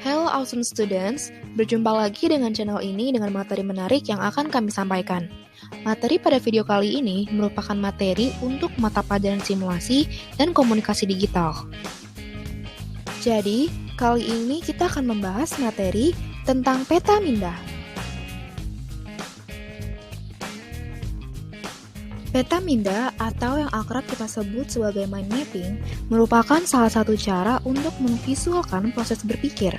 Hello awesome students, berjumpa lagi dengan channel ini dengan materi menarik yang akan kami sampaikan. Materi pada video kali ini merupakan materi untuk mata pelajaran simulasi dan komunikasi digital. Jadi, kali ini kita akan membahas materi tentang peta mindah. Peta mindah atau yang akrab kita sebut sebagai mind mapping merupakan salah satu cara untuk memvisualkan proses berpikir.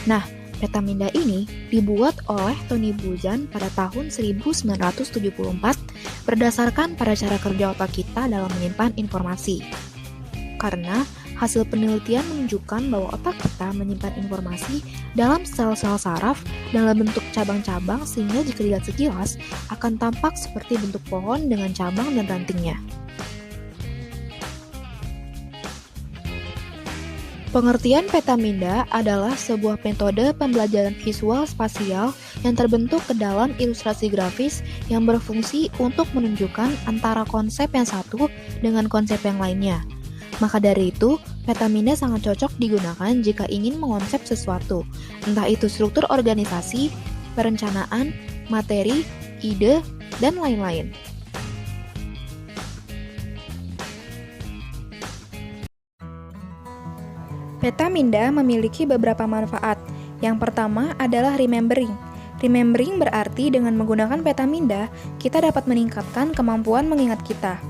Nah, peta mindah ini dibuat oleh Tony Buzan pada tahun 1974 berdasarkan pada cara kerja otak kita dalam menyimpan informasi. Karena hasil penelitian menunjukkan bahwa otak kita menyimpan informasi dalam sel-sel saraf dalam bentuk cabang-cabang sehingga jika dilihat sekilas akan tampak seperti bentuk pohon dengan cabang dan rantingnya. Pengertian peta mindah adalah sebuah metode pembelajaran visual spasial yang terbentuk ke dalam ilustrasi grafis yang berfungsi untuk menunjukkan antara konsep yang satu dengan konsep yang lainnya. Maka dari itu, peta mindah sangat cocok digunakan jika ingin mengonsep sesuatu, entah itu struktur organisasi, perencanaan, materi, ide, dan lain-lain. Peta mindah memiliki beberapa manfaat. Yang pertama adalah remembering. Remembering berarti dengan menggunakan peta mindah, kita dapat meningkatkan kemampuan mengingat kita.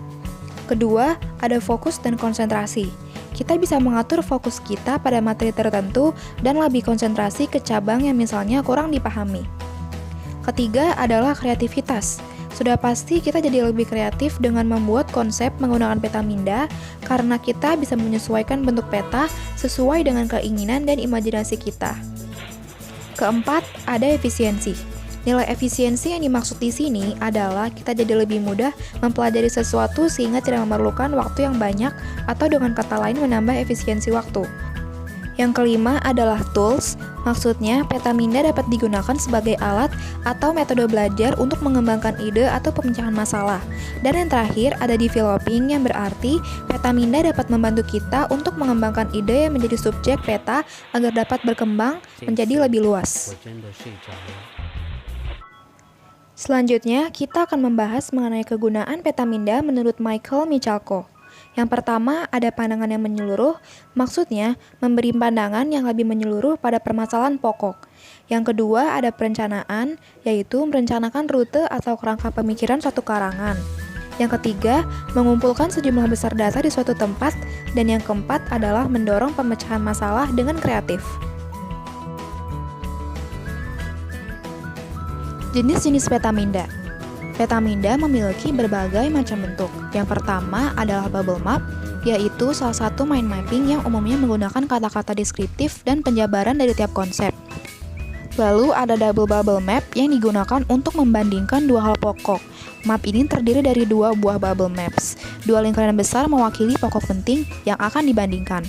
Kedua, ada fokus dan konsentrasi. Kita bisa mengatur fokus kita pada materi tertentu dan lebih konsentrasi ke cabang yang misalnya kurang dipahami. Ketiga adalah kreativitas. Sudah pasti kita jadi lebih kreatif dengan membuat konsep menggunakan peta mindah karena kita bisa menyesuaikan bentuk peta sesuai dengan keinginan dan imajinasi kita. Keempat, ada efisiensi. Nilai efisiensi yang dimaksud di sini adalah kita jadi lebih mudah mempelajari sesuatu sehingga tidak memerlukan waktu yang banyak atau dengan kata lain menambah efisiensi waktu. Yang kelima adalah tools, maksudnya peta mindah dapat digunakan sebagai alat atau metode belajar untuk mengembangkan ide atau pemecahan masalah. Dan yang terakhir ada developing yang berarti peta mindah dapat membantu kita untuk mengembangkan ide yang menjadi subjek peta agar dapat berkembang menjadi lebih luas. Selanjutnya, kita akan membahas mengenai kegunaan peta mindah menurut Michael Michalko. Yang pertama, ada pandangan yang menyeluruh, maksudnya memberi pandangan yang lebih menyeluruh pada permasalahan pokok. Yang kedua, ada perencanaan, yaitu merencanakan rute atau kerangka pemikiran suatu karangan. Yang ketiga, mengumpulkan sejumlah besar data di suatu tempat. Dan yang keempat adalah mendorong pemecahan masalah dengan kreatif. Jenis-jenis peta mindah. Peta mindah memiliki berbagai macam bentuk. Yang pertama adalah bubble map, yaitu salah satu mind mapping yang umumnya menggunakan kata-kata deskriptif dan penjabaran dari tiap konsep. Lalu ada double bubble map yang digunakan untuk membandingkan dua hal pokok. Map ini terdiri dari dua buah bubble maps. Dua lingkaran besar mewakili pokok penting yang akan dibandingkan.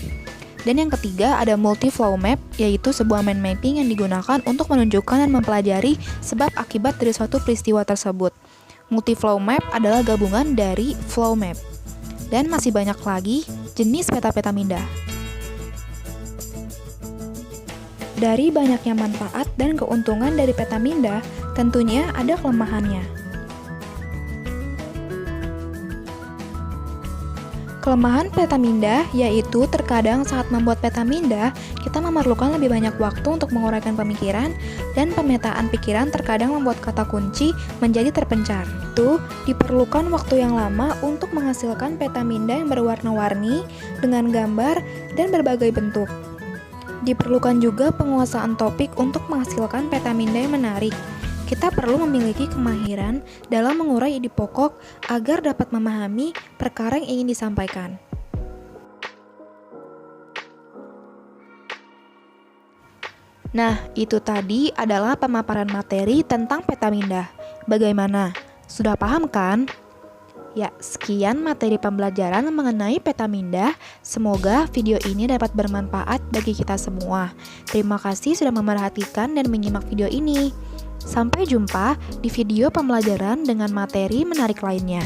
Dan yang ketiga ada multi-flow map, yaitu sebuah mind mapping yang digunakan untuk menunjukkan dan mempelajari sebab akibat dari suatu peristiwa tersebut. Multi-flow map adalah gabungan dari flow map. Dan masih banyak lagi jenis peta-peta mindah. Dari banyaknya manfaat dan keuntungan dari peta mindah, tentunya ada kelemahannya. Kelemahan peta mindah yaitu terkadang saat membuat peta mindah, kita memerlukan lebih banyak waktu untuk menguraikan pemikiran dan pemetaan pikiran terkadang membuat kata kunci menjadi terpencar. Itu diperlukan waktu yang lama untuk menghasilkan peta mindah yang berwarna-warni dengan gambar dan berbagai bentuk. Diperlukan juga penguasaan topik untuk menghasilkan peta mindah yang menarik. Kita perlu memiliki kemahiran dalam mengurai ide pokok agar dapat memahami perkara yang ingin disampaikan. Nah, itu tadi adalah pemaparan materi tentang peta mindah. Bagaimana? Sudah paham kan? Ya, sekian materi pembelajaran mengenai peta mindah. Semoga video ini dapat bermanfaat bagi kita semua. Terima kasih sudah memerhatikan dan menyimak video ini. Sampai jumpa di video pembelajaran dengan materi menarik lainnya.